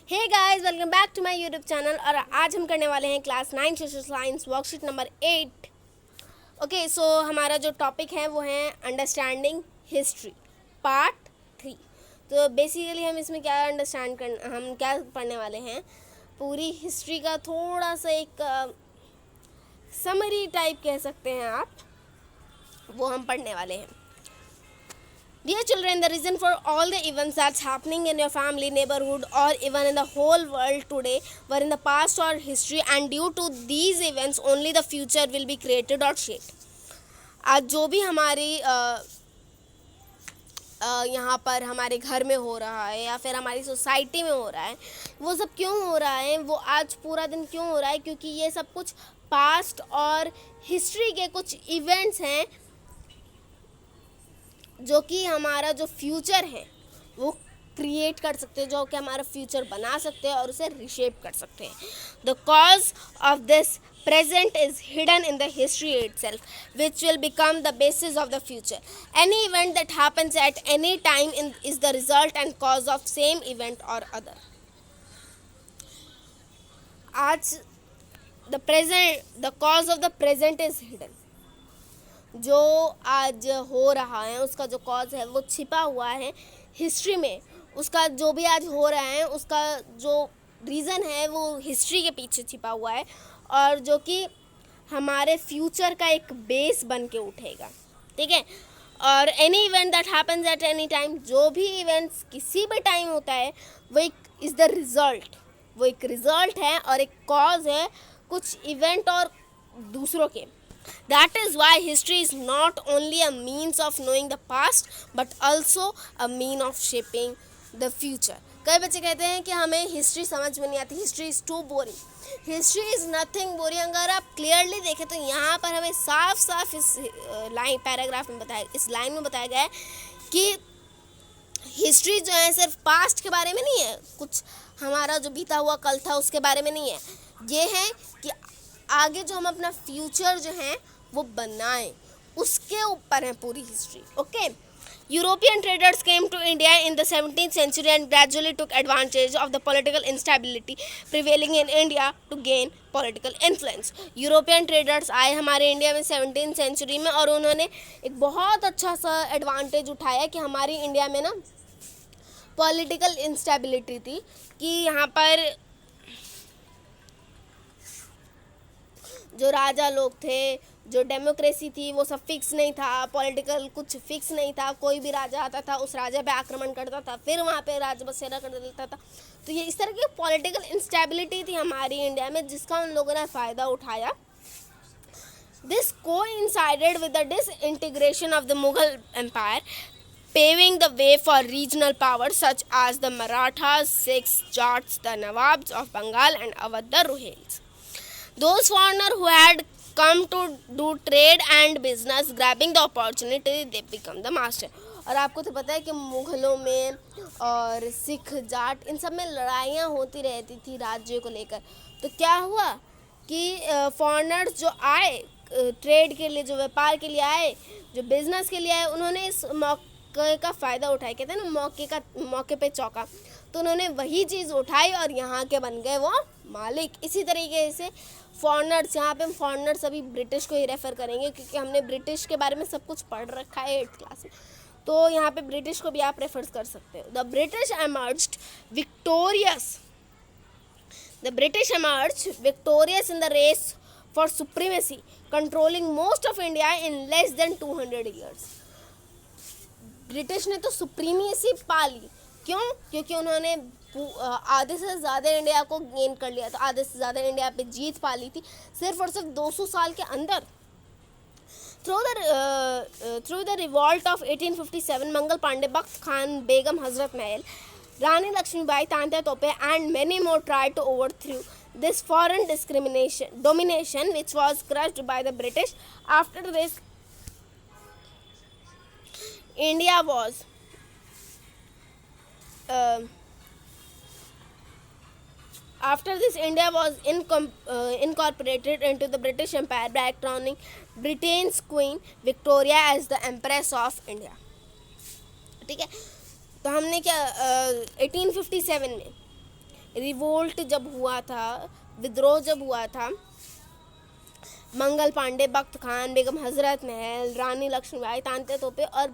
Hey guys, welcome back to my YouTube channel. और आज हम करने वाले हैं class 9 social science worksheet number 8। Okay, so हमारा जो टॉपिक है वो है अंडरस्टैंडिंग हिस्ट्री पार्ट 3। तो बेसिकली हम इसमें क्या हम क्या पढ़ने वाले हैं, पूरी हिस्ट्री का थोड़ा सा एक समरी टाइप कह सकते हैं आप, वो हम पढ़ने वाले हैं। Dear children, the reason for all the events that's happening in your family, neighborhood, or even in the whole world today were in the past or history, and due to these events, only the future will be created or shaped. आज जो भी हमारी यहाँ पर हमारे घर में हो रहा है या फिर हमारी सोसाइटी में हो रहा है, वो सब क्यों हो रहा है, वो आज पूरा दिन क्यों हो रहा है, क्योंकि ये सब कुछ पास्ट और हिस्ट्री के कुछ इवेंट्स हैं जो कि हमारा जो फ्यूचर है वो क्रिएट कर सकते हैं, जो कि हमारा फ्यूचर बना सकते हैं और उसे रिशेप कर सकते हैं। The cause of this present is hidden in the history itself, which will become the basis of the future. Any event that happens at any time is the result and cause of same event or other. आज the cause of the present is hidden. जो आज हो रहा है उसका जो cause है वो छिपा हुआ है हिस्ट्री में। उसका जो भी आज हो रहा है उसका जो रीज़न है वो हिस्ट्री के पीछे छिपा हुआ है, और जो कि हमारे फ्यूचर का एक बेस बन के उठेगा। ठीक है। और any event that happens at any time, जो भी इवेंट्स किसी भी टाइम होता है वो एक इज़ द रिज़ल्ट, वो एक रिज़ल्ट है और एक कॉज है कुछ इवेंट और दूसरों के। That is why history is not only a means of knowing the past but also a mean of shaping the future. कई बच्चे कहते हैं कि हमें हिस्ट्री समझ में नहीं आती, history is too boring. History is nothing boring. अगर आप क्लियरली देखें तो यहाँ पर हमें साफ साफ इस पैराग्राफ में इस लाइन में बताया गया है कि हिस्ट्री जो है सिर्फ पास्ट के बारे में नहीं है, कुछ हमारा जो बीता हुआ कल था उसके बारे में नहीं है। ये है कि आगे जो हम अपना फ्यूचर जो है वो बनाएं, उसके ऊपर है पूरी history. Okay. European traders came to India in the 17th century and gradually took advantage of the political instability prevailing in India to gain political influence. European traders आए हमारे इंडिया में 17th सेंचुरी में और उन्होंने एक बहुत अच्छा सा एडवांटेज उठाया कि हमारी इंडिया में ना पॉलिटिकल इंस्टेबिलिटी थी, कि यहाँ पर जो राजा लोग थे, जो डेमोक्रेसी थी वो सब फिक्स नहीं था, पॉलिटिकल कुछ फिक्स नहीं था। कोई भी राजा आता था उस राजा पे आक्रमण करता था, फिर वहाँ पे राज बसेरा कर देता था। तो ये इस तरह की पॉलिटिकल इंस्टेबिलिटी थी हमारी इंडिया में, जिसका उन लोगों ने फ़ायदा उठाया। This coincided with the disintegration of the Mughal empire, paving the way for regional powers such as the Marathas, Sikhs, Jats, the Nawabs of Bengal and Awadh, the Rohils. Those foreigners who had come to do trade and business, grabbing the opportunity, they become the master. और आपको तो पता है कि मुग़लों में और सिख जाट इन सब में लड़ाइयाँ होती रहती थी राज्य को लेकर। तो क्या हुआ कि फॉरेनर्स जो आए ट्रेड के लिए, जो व्यापार के लिए आए, जो बिज़नेस के लिए आए, उन्होंने इस मौके का फ़ायदा उठाया। कहते हैं ना मौके पे चौका। तो उन्होंने वही चीज़ उठाई और यहाँ के बन गए वो मालिक। इसी तरीके से फॉरेनर्स, यहाँ पे हम फॉरेनर्स अभी ब्रिटिश को ही रेफ़र करेंगे क्योंकि हमने ब्रिटिश के बारे में सब कुछ पढ़ रखा है 8th क्लास में। तो यहाँ पे ब्रिटिश को भी आप रेफर कर सकते हो। The British emerged victorious in the race for supremacy, controlling most of India in less than 200 years. British ने तो सुप्रीमेसी पा ली। क्यों? क्योंकि उन्होंने आधे से ज़्यादा इंडिया को गेन कर लिया था, आधे से ज़्यादा इंडिया पे जीत पा ली थी सिर्फ और सिर्फ 200 साल के अंदर। Through the revolt of 1857, Mangal Pandey, बख्त खान, बेगम हजरत महल, रानी लक्ष्मीबाई, तांत्या तोपे and many more tried to overthrow this foreign domination which was crushed by the British. After this, India was incorporated into the British Empire by crowning Britain's Queen Victoria as the Empress of India. ठीक है। तो हमने क्या 1857 में revolt जब हुआ था, विद्रोह जब हुआ था, मंगल पांडे, बख्त खान, बेगम हजरत महल, रानी लक्ष्मीबाई, तांत्या तोपे और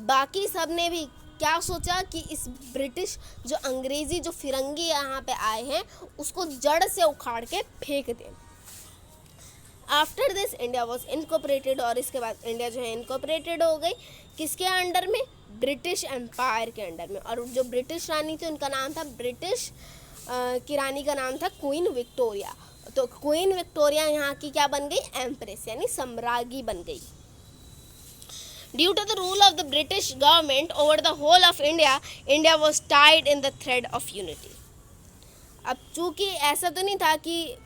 बाकी सब ने भी क्या सोचा कि इस ब्रिटिश जो अंग्रेज़ी जो फिरंगी यहाँ पे आए हैं उसको जड़ से उखाड़ के फेंक दें। After this India was incorporated, और इसके बाद इंडिया जो है इनकॉर्पोरेटेड हो गई किसके अंडर में? ब्रिटिश एम्पायर के अंडर में। और जो ब्रिटिश रानी थी उनका नाम था, ब्रिटिश की रानी का नाम था क्वीन विक्टोरिया। तो क्वीन विक्टोरिया यहाँ की क्या बन गई? एम्प्रेस, यानी सम्राज्ञी बन गई। Due to the rule of the British government over the whole of India, India was tied in the thread of unity. अब चूँकि ऐसा तो नहीं था कि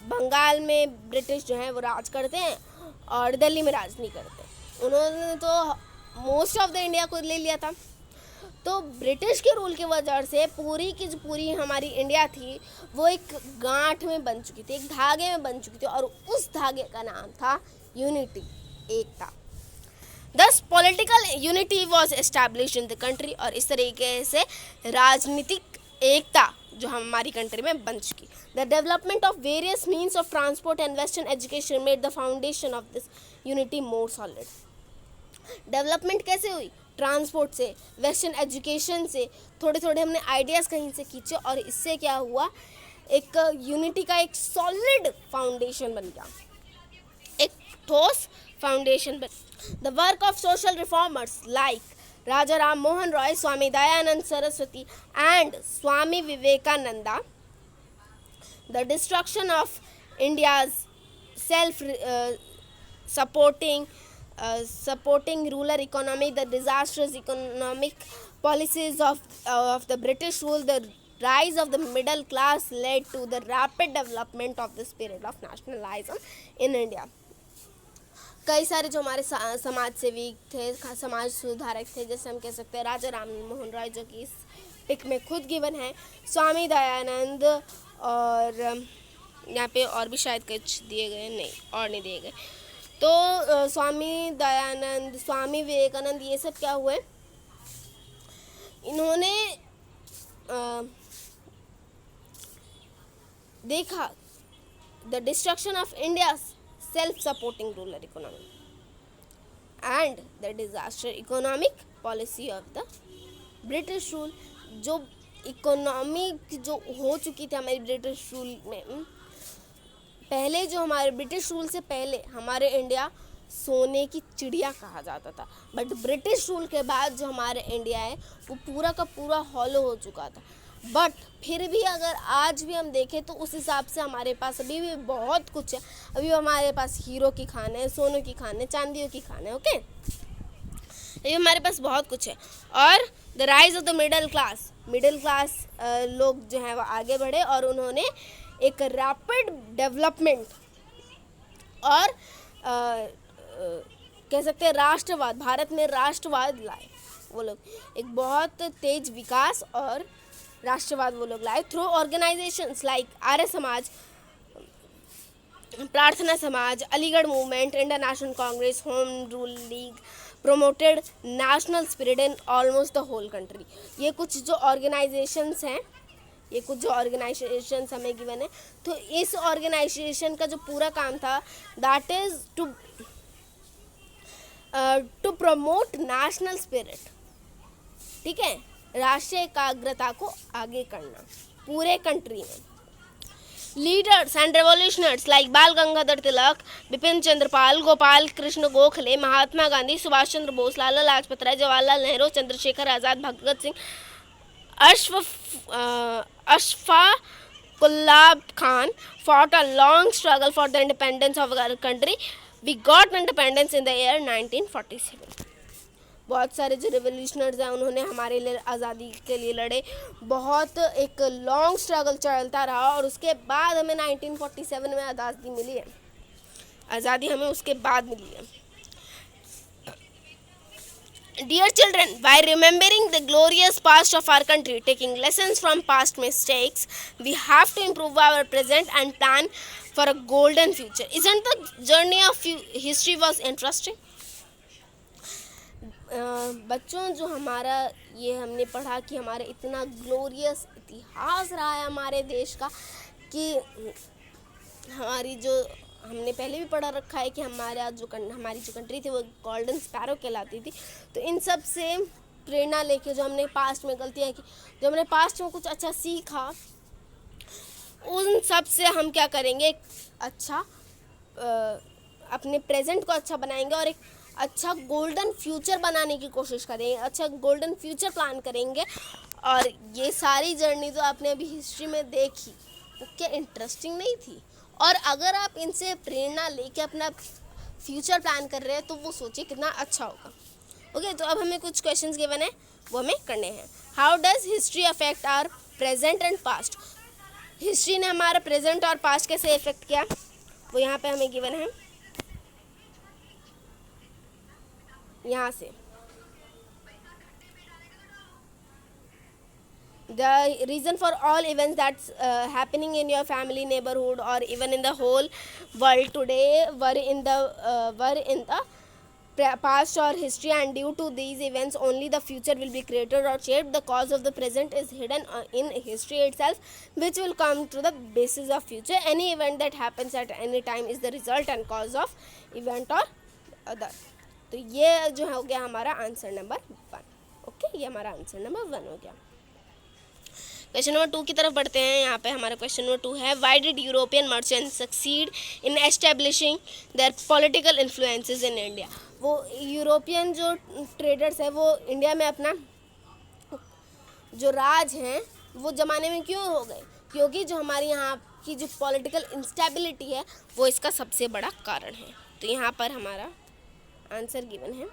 बंगाल में ब्रिटिश जो है वो राज करते हैं और दिल्ली में राज नहीं करते, उन्होंने तो मोस्ट ऑफ द इंडिया को ले लिया था। तो ब्रिटिश के रूल की वजह से पूरी की जो पूरी हमारी इंडिया थी वो एक गांठ में बन चुकी थी, एक धागे में बन चुकी थी, और उस धागे का नाम था unity, Ekta. Thus political unity was established in the country, और इस तरीके से राजनीतिक एकता जो हमारी कंट्री में बन चुकी। The development of various means of transport and western education made the foundation of this unity more solid. Development कैसे हुई? ट्रांसपोर्ट से, वेस्टर्न एजुकेशन से, थोड़े थोड़े हमने आइडियाज़ कहीं से खींचे और इससे क्या हुआ? एक यूनिटी का एक सॉलिड फाउंडेशन बन गया, एक ठोस फाउंडेशन बन। The work of social reformers like Raja Ram Mohan Roy, Swami Dayanand Saraswati and Swami Vivekananda, the destruction of India's supporting rural economy, the disastrous economic policies of the British rule, the rise of the middle class led to the rapid development of the spirit of nationalism in India. कई सारे जो हमारे समाज सेवी थे, समाज सुधारक थे, जैसे हम कह सकते हैं राजा राम मोहन रॉय जो कि इस पिक में खुद गिवन है, स्वामी दयानंद, और यहाँ पे और भी शायद कुछ दिए गए, नहीं और नहीं दिए गए। तो स्वामी दयानंद, स्वामी विवेकानंद, ये सब क्या हुए? इन्होंने देखा the destruction of India self-supporting rural economy and the disaster economic policy of the British rule। जो इकोनॉमिक जो हो चुकी थी हमारी ब्रिटिश रूल में, पहले जो हमारे ब्रिटिश रूल से पहले हमारे इंडिया सोने की चिड़िया कहा जाता था, बट ब्रिटिश रूल के बाद जो हमारे इंडिया है वो पूरा का पूरा हॉलो हो चुका था। बट फिर भी अगर आज भी हम देखें तो उस हिसाब से हमारे पास अभी भी बहुत कुछ है। अभी हमारे पास हीरो की खान है, सोनों की खान है, चांदियों की खान है, ओके, अभी हमारे पास बहुत कुछ है। और the rise of the middle class लोग जो हैं वो आगे बढ़े और उन्होंने एक रैपिड डेवलपमेंट और कह सकते हैं राष्ट्रवाद, भारत में राष्ट्रवाद लाए वो लोग, एक बहुत तेज विकास और राष्ट्रवाद वो लोग लाए through organisations like Arya Samaj, प्रार्थना समाज, Aligarh movement, Indian national Congress, home rule league, promoted national spirit in almost the whole country। ये कुछ जो ऑर्गेनाइजेशंस हैं, ये कुछ जो ऑर्गेनाइजेशंस हमें गिवन है, तो इस ऑर्गेनाइजेशन का जो पूरा काम था that is to promote national spirit, ठीक है, राष्ट्रीय एकाग्रता को आगे करना पूरे कंट्री में। लीडर्स एंड रेवोल्यूशनर्स लाइक बाल Gangadhar Tilak, Bipin Chandra Pal, Gopal Krishna Gokhale, Mahatma Gandhi, Subhash Chandra Bose, Lala Lajpat Rai, Jawaharlal Nehru, Chandrashekhar Azad, Bhagat Singh, Ashfaqullah Khan fought a long struggle for the independence of our country. We got independence in the year 1947। बहुत सारे जो रिवोल्यूशनर्स हैं उन्होंने हमारे लिए आज़ादी के लिए लड़े, बहुत एक लॉन्ग स्ट्रगल चलता रहा और उसके बाद हमें 1947 में आज़ादी मिली है, आज़ादी हमें उसके बाद मिली है। Dear children, by remembering the glorious past of our country, taking lessons from past mistakes, we have to improve our present and plan for a golden future. Isn't the journey of history was interesting? बच्चों, जो हमारा ये हमने पढ़ा कि हमारा इतना glorious इतिहास रहा है हमारे देश का, कि हमारी जो हमने पहले भी पढ़ा रखा है कि हमारी जो कंट्री थी वो गोल्डन स्पैरो कहलाती थी। तो इन सब से प्रेरणा लेके जो हमने पास्ट में गलतियाँ की, जो हमने पास्ट में कुछ अच्छा सीखा, उन सब से हम क्या करेंगे, एक अच्छा अपने प्रेजेंट को अच्छा बनाएंगे और एक अच्छा गोल्डन फ्यूचर बनाने की कोशिश करेंगे, अच्छा गोल्डन फ्यूचर प्लान करेंगे। और ये सारी जर्नी जो आपने अभी हिस्ट्री में देखी वो क्या इंटरेस्टिंग नहीं थी? और अगर आप इनसे प्रेरणा लेके अपना फ्यूचर प्लान कर रहे हैं तो वो सोचिए कितना अच्छा होगा। ओके, तो अब हमें कुछ क्वेश्चंस गिवन है वो हमें करने हैं। How does history affect our present and past? History ने हमारा प्रेजेंट और पास्ट कैसे इफेक्ट किया, वो यहाँ पे हमें गिवन है। यहाँ से the reason for all events that's happening in your family, neighborhood or even in the whole world today were in the past or history, and due to these events only the future will be created or shaped. The cause of the present is hidden in history itself, which will come to the basis of future. Any event that happens at any time is the result and cause of event or other. तो ये जो हो गया हमारा answer number 1। Okay, ये हमारा answer number 1 हो गया। क्वेश्चन नंबर 2 की तरफ बढ़ते हैं। यहाँ पे हमारा क्वेश्चन नंबर 2 है, why did European merchant succeed in establishing there political influences in India? वो यूरोपियन जो ट्रेडर्स हैं वो इंडिया में अपना जो राज हैं वो जमाने में क्यों हो गए? क्योंकि जो हमारे यहाँ की जो पॉलिटिकल इंस्टेबिलिटी है वो इसका सबसे बड़ा कारण है। तो यहाँ पर हमारा आंसर गिवन है,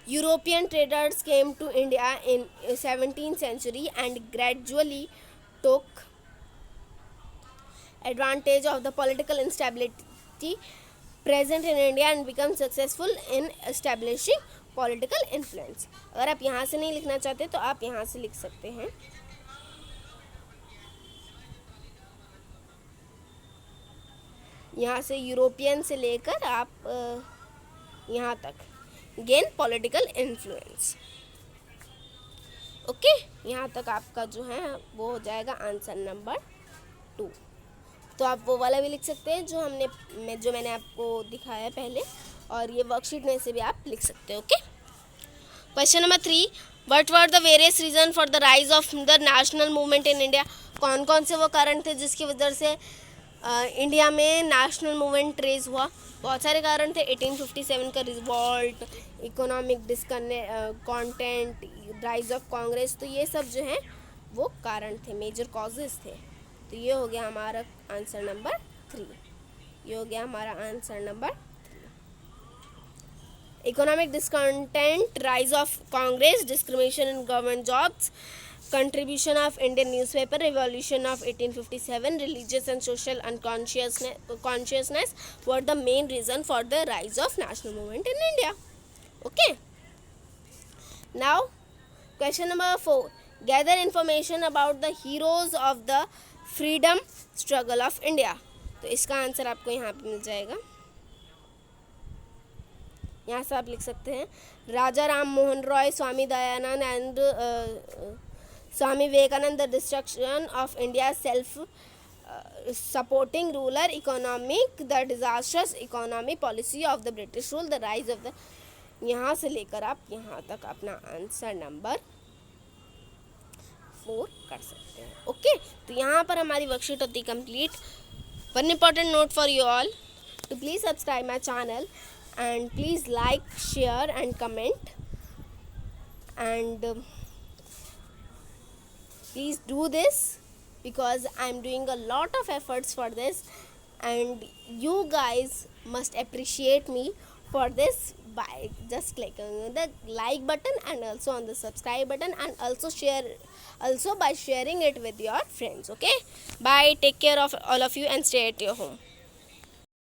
European traders came to India in 17th century and gradually took advantage of the political instability present in India and become successful in establishing political influence. अगर आप यहाँ से नहीं लिखना चाहते तो आप यहाँ से लिख सकते हैं। यहाँ से यूरोपियन से लेकर आप यहाँ तक गेन पॉलिटिकल इन्फ्लुएंस। ओके, यहाँ तक आपका जो है वो हो जाएगा आंसर नंबर 2। तो आप वो वाला भी लिख सकते हैं जो मैंने आपको दिखाया पहले, और ये वर्कशीट में से भी आप लिख सकते हैं। Okay, question number 3, what were the various reason for the rise of the national movement in India? कौन कौन से वो कारण थे जिसकी वजह से इंडिया में नेशनल मूवमेंट रेज हुआ? बहुत सारे कारण थे। 1857 का revolt, economic discontent, rise of Congress, तो ये सब जो हैं वो कारण थे, मेजर कॉजेज थे। तो ये हो गया हमारा आंसर नंबर 3। ये हो गया हमारा answer number 3। Economic discontent, rise of Congress, discrimination in government jobs, contribution of Indian newspaper, revolution of 1857, religious and social unconsciousness were the main reason for the rise of national movement in India. Okay, now question number 4, gather information about the heroes of the freedom struggle of India. तो इसका answer आपको यहाँ पे मिल जाएगा। यहाँ से आप लिख सकते हैं Raja Ram Mohan Roy, Swami Dayanand and Swami Vivekananda, the destruction of India's self-supporting ruler economic, the disastrous economy policy of the British rule, the rise of the, यहाँ से लेकर आप यहाँ तक अपना आंसर नंबर 4 कर सकते हैं। ओके, तो यहाँ पर हमारी वर्कशीट होती complete. One important note for you all, to please subscribe my channel and please like, share and comment, and please do this because I'm doing a lot of efforts for this, and you guys must appreciate me for this by just clicking the like button and also on the subscribe button, and also by sharing it with your friends. Okay, bye, take care of all of you and stay at your home.